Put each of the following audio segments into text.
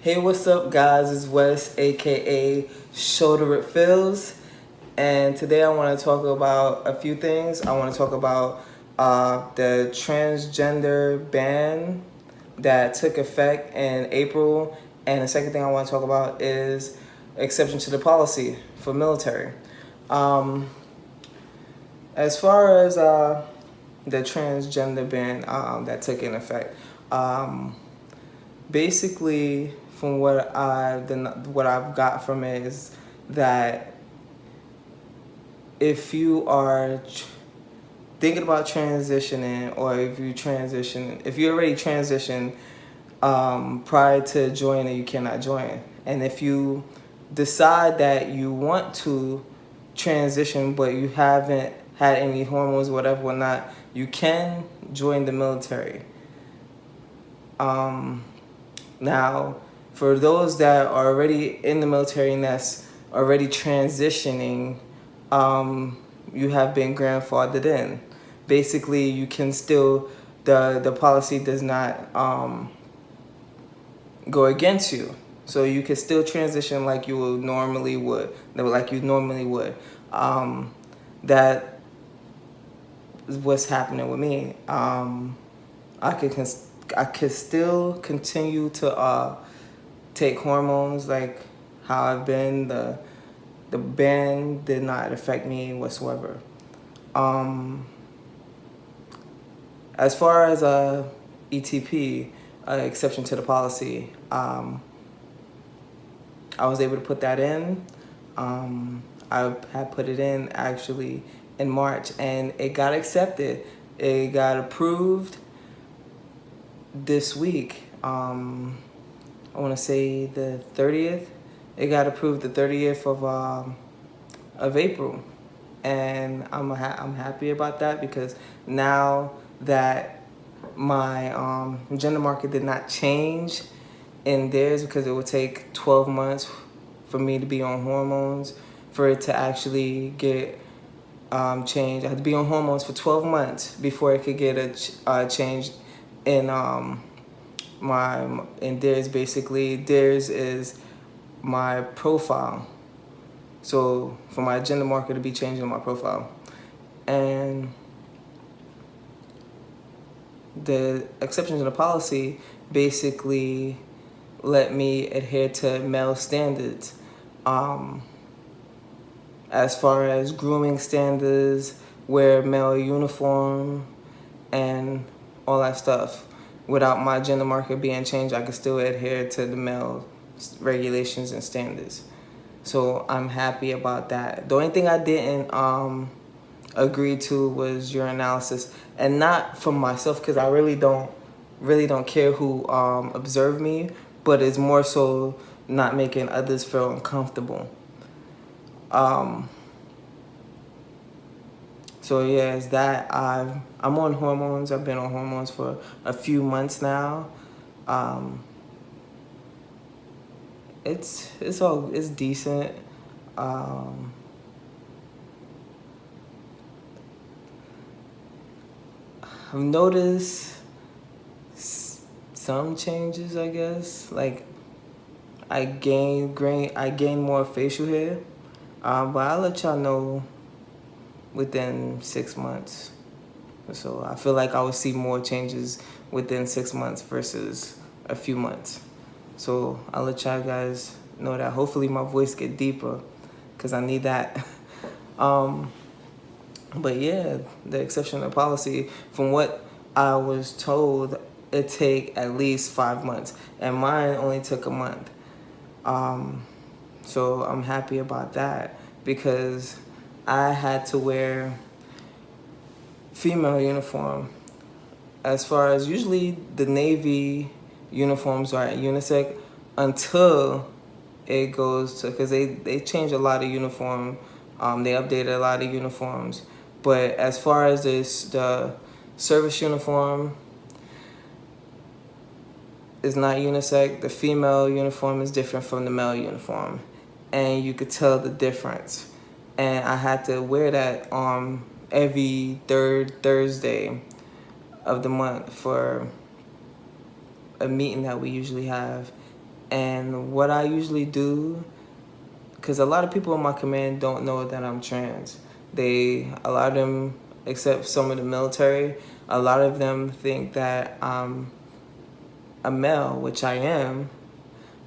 Hey, what's up, guys? It's Wes, aka Shoulder It Feels, and today I want to talk about a few things. I want to talk about the transgender ban that took effect in April, and the second thing I want to talk about is exception to the policy for military. Um, as far as the transgender ban that took in effect. Basically, from what I've got from it is that if you are thinking about transitioning, or if you already transitioned prior to joining, you cannot join. And if you decide that you want to transition but you haven't had any hormones, whatever, whatnot, you can join the military. Now, for those that are already in the military and that's already transitioning, you have been grandfathered in. Basically, you can still, the policy does not go against you. So you can still transition like you normally would. That is what's happening with me. I could still continue to take hormones like how I've been. The ban did not affect me whatsoever. As far as ETP, exception to the policy, I was able to put that in. I had put it in actually in March, and it got accepted. It got approved this week. I want to say the 30th. It got approved the 30th of April, and I'm happy about that, because now that my gender marker did not change in theirs, because it would take 12 months for me to be on hormones for it to actually get changed. I had to be on hormones for 12 months before it could get a change in theirs. Basically, theirs is my profile. So for my gender marker to be changed on my profile, and the exceptions in the policy basically let me adhere to male standards, as far as grooming standards, wear male uniform, and all that stuff. Without my gender marker being changed, I could still adhere to the male regulations and standards. So I'm happy about that. The only thing I didn't agree to was urinalysis, and not for myself, because I really don't care who observe me, but it's more so not making others feel uncomfortable. So yeah, it's that. I'm on hormones. I've been on hormones for a few months now. It's decent. I've noticed some changes, I guess. Like I gained more facial hair, but I'll let y'all know within 6 months. So I feel like I will see more changes within 6 months versus a few months. So I'll let y'all guys know that. Hopefully my voice get deeper, because I need that. But yeah, the exception of policy, from what I was told, it take at least 5 months, and mine only took a month. So I'm happy about that, because I had to wear female uniform. As far as, usually the Navy uniforms are unisex until it goes to, because they changed a lot of uniform, they updated a lot of uniforms. But as far as the service uniform is not unisex. The female uniform is different from the male uniform, and you could tell the difference. And I had to wear that every third Thursday of the month for a meeting that we usually have And what I usually do, because a lot of people in my command don't know that I'm trans. A lot of them, except some of the military, a lot of them think that I'm a male, which I am,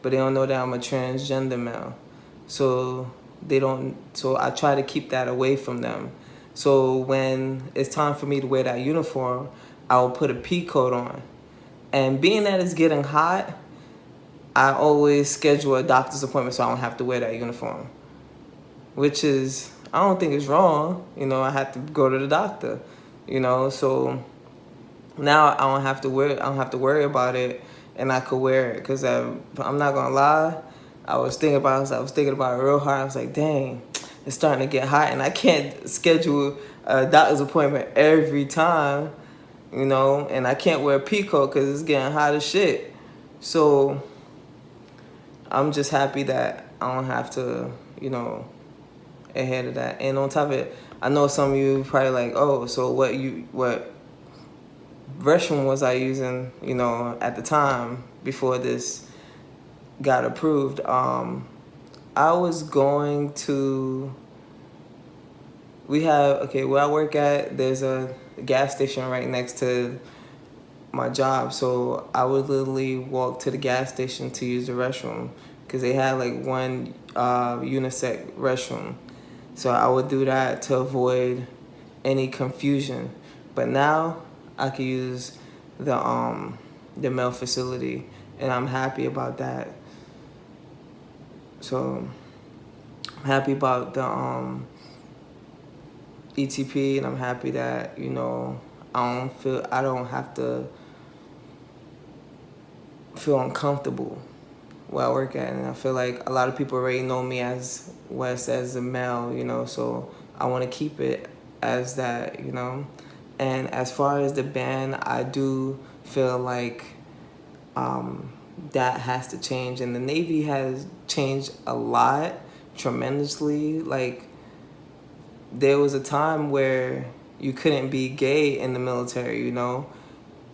but they don't know that I'm a transgender male. So I try to keep that away from them. So when it's time for me to wear that uniform, I'll put a P coat on. And being that it's getting hot, I always schedule a doctor's appointment so I don't have to wear that uniform. Which is, I don't think it's wrong. I have to go to the doctor, so now I don't have to worry about it, and I could wear it. Because I'm not gonna lie, I was thinking about it real hard. I was like, dang, it's starting to get hot, and I can't schedule a doctor's appointment every time, and I can't wear a pea coat because it's getting hot as shit. So I'm just happy that I don't have to, ahead of that. And on top of it, I know some of you probably like, oh, so what restroom was I using, at the time before this got approved? I was going to, where I work at, there's a gas station right next to my job. So I would literally walk to the gas station to use the restroom because they had like one unisex restroom. So I would do that to avoid any confusion. But now I can use the male facility, and I'm happy about that. So I'm happy about the ETP, and I'm happy that I don't have to feel uncomfortable where I work at. And I feel like a lot of people already know me as Wes, as a male, so I want to keep it as that, And as far as the ban, I do feel like that has to change. And the Navy has changed a lot, tremendously. Like, there was a time where you couldn't be gay in the military,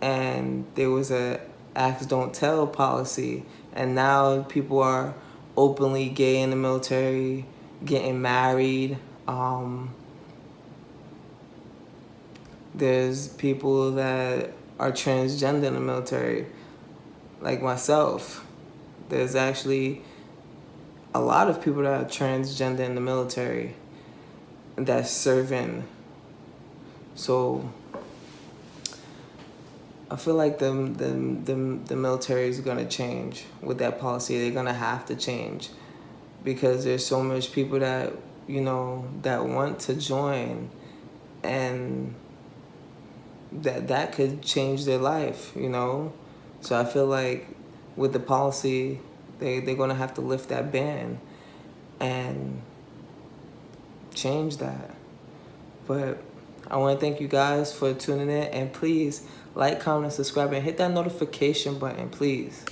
and there was a ask don't tell policy, and now people are openly gay in the military, getting married. There's people that are transgender in the military, like myself. There's actually a lot of people that are transgender in the military that's serving. So I feel like the military is gonna change with that policy. They're gonna have to change because there's so much people that that want to join, and that could change their life. So I feel like with the policy, they're gonna have to lift that ban and change that. But I want to thank you guys for tuning in, and please like, comment, and subscribe, and hit that notification button, please.